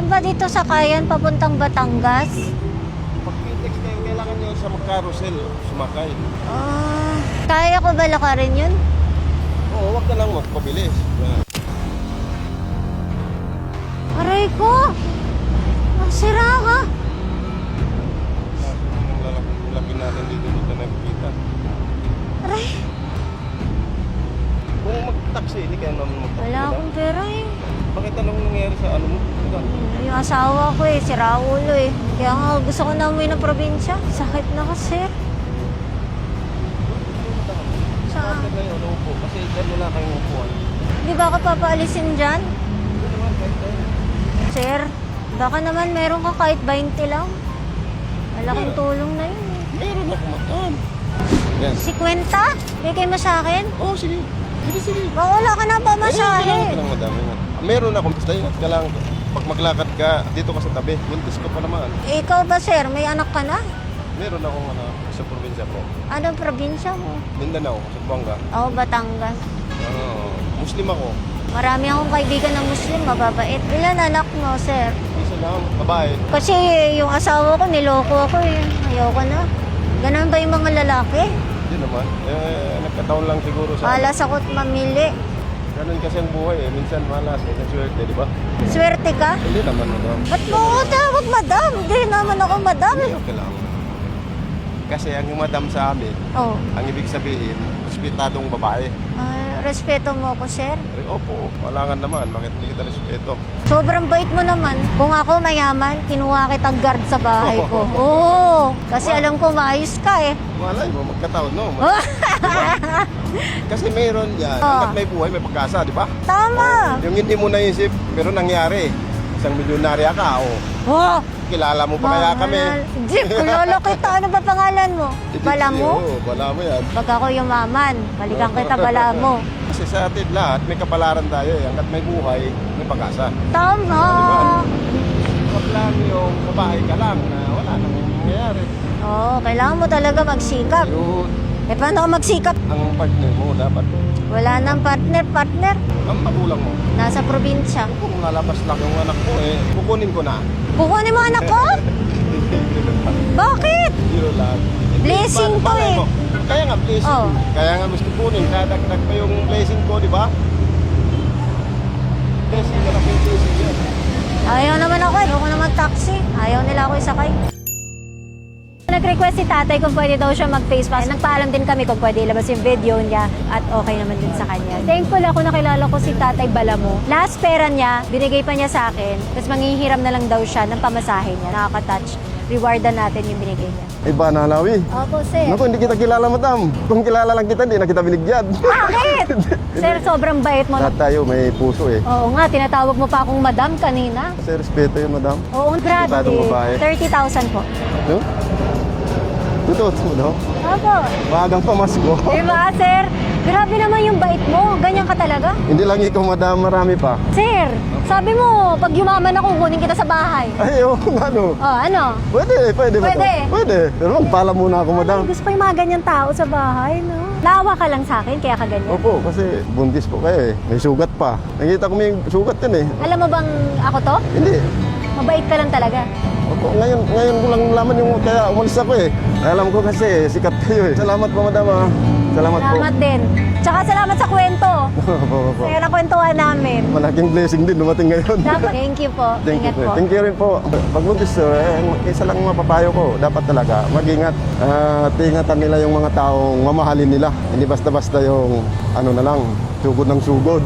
Saan ba dito sa Kayan papuntang Batangas? Pag Pitex kayo, kailangan nyo sa carousel sumakay. Ah, kaya ko ba lakarin yun? Oo, wag ka lang magpabilis. Aray ko! Sira ka! Ang laki natin dito na nakikita. Aray! Kung mag-taxi, hindi kaya naman mag-taxi. Wala akong pera eh. Bakit anong nangyari sa ano mo? Yung asawa ko eh, sira ulo eh. Kaya nga gusto ko na umuwi ng probinsya. Sakit na kasi. Saan? Bakit na yun, upo? Kasi dyan wala kayong upuan. Di ba ka papaalisin dyan? Hindi naman, kahit tayo. Sir, baka naman meron ka kahit 20 lang. Malaking tulong na yun eh. Meron ako mataan. Yan. 50? Bigay mo sa akin? Oo, sige. Sige. Baka wala ka na pa masahe. Kailangan ka lang madami nga. Meron ako. Basta ingat ka lang. Pag maglakad ka, dito ka sa tabi. Buntis ka pa naman. Ikaw ba sir, may anak ka na? Meron akong sa probinsya ko. Anong probinsya mo? Mindanao, Zamboanga. Ako, Batangas. Muslim ako. Marami akong kaibigan ng Muslim, mababait. Ilan anak mo, sir? Isa lang, babae. Kasi yung asawa ko, niloko ako eh. Ayoko na. Ganun ba yung mga lalaki? Hindi naman. Nagkataon lang siguro sa... Malas ako't mamili. Ganun kasi ang buhay eh. Minsan malas, minsan swerte, di ba? Swerte ka? Hindi naman, madam. Ba't mo ako tawag madam? Hindi naman ako madam. Okay lang. Kasi ang madam sa amin, Oh, ang ibig sabihin, respetadong babae. respeto mo ako, sir. Opo, wala nga naman. Bakit hindi kita respeto? Sobrang bait mo naman. Kung ako mayaman, kinuha kitang guard sa bahay ko. Oo, kasi alam ko maayos ka eh. Malay mo, magkataon, no? Kasi mayroon yan. Oh. Hanggat may buhay, may pag-asa, di ba? Tama. Yung hindi mo naisip, pero nangyari. Isang milyonarya ka, o. Oh, Kilala mo pa kaya kami? Jeep, kilala kita. Ano ba pangalan mo? Bala mo? Oo, bala mo yan. Pag ako yumaman, balikan kita bala mo. Kasi sa atin lahat, may kapalaran tayo eh. Hanggat may buhay, may pag-asa. Tama. Huwag lang yung babae ka lang na wala nang nangyayari. Oo, kailangan mo talaga magsikap. Yun, Eh, paano ka magsikap? ang partner mo dapat. Wala nang partner. Ang magulang mo. Nasa probinsya. Kung lalabas lang yung anak mo eh, kukunin ko na. Kukunin mo anak ko? Bakit? Yun lang. Blessing to Malay eh. mo. Kaya nga blessing. Oh. Kaya nga gusto kunin. Dadagdag pa yung blessing ko, di ba? Blessing ka lang yung blessing yan. Ayaw naman ako. Ayoko naman taxi. Ayaw nila ako isakay. Nag-request si tatay kung pwede daw siya mag-face mask. Nagpaalam din kami kung pwede ilabas yung video niya at okay naman din sa kanya. Thankful ako nakilala ko si Tatay Balamo. Last pera niya, binigay pa niya sa akin. Tapos manghihiram na lang daw siya ng pamasahe niya. Nakaka-touch. Rewardan natin yung binigay niya. Iba na halawi. Opo, sir. Naku, hindi kita kilala, madam. Kung kilala lang kita, hindi na kita binigyan. Bakit? Sir, sobrang bait mo. Lahat tayo may puso eh. Oo nga, tinatawag mo pa akong madam kanina. Kasi respeto yun, madam. Oo, grabe. Respetadong babae. 30,000 po. No? Totoo, no? Opo. Maagang pamasko. Diba, sir? Grabe naman yung bait mo. Ganyan ka talaga. Hindi lang ikaw, madam. Marami pa. Sir, sabi mo, pag yumaman ako, kunin kita sa bahay. Ay, oo, ano? Oh, ano? Pwede ba Pwede. to? Pwede. Pero magpala muna ako, madam. Ay, gusto ko yung mga ganyan tao sa bahay, no? Naawa ka lang sa akin, kaya ka ganyan. Opo, kasi buntis po kayo eh. May sugat pa. Nakita ko may sugat din eh. Alam mo bang ako to? Hindi. Mabait ka lang talaga. Opo, ngayon ko lang nalaman yung kaya umalis ako eh. Alam ko kasi sikat kayo eh. Salamat po, madam ah. Salamat po. Salamat din. Tsaka salamat sa kwento. Opo. Kaya nakwentuhan namin. Malaking blessing din dumating ngayon. Thank you po. Thank you Ingat po. po. Thank you rin po. Pag buntis, isa lang mapapayo ko. Dapat talaga mag-ingat. At ingatan nila yung mga taong mamahalin nila. Hindi basta-basta yung ano na lang, sugod ng sugod.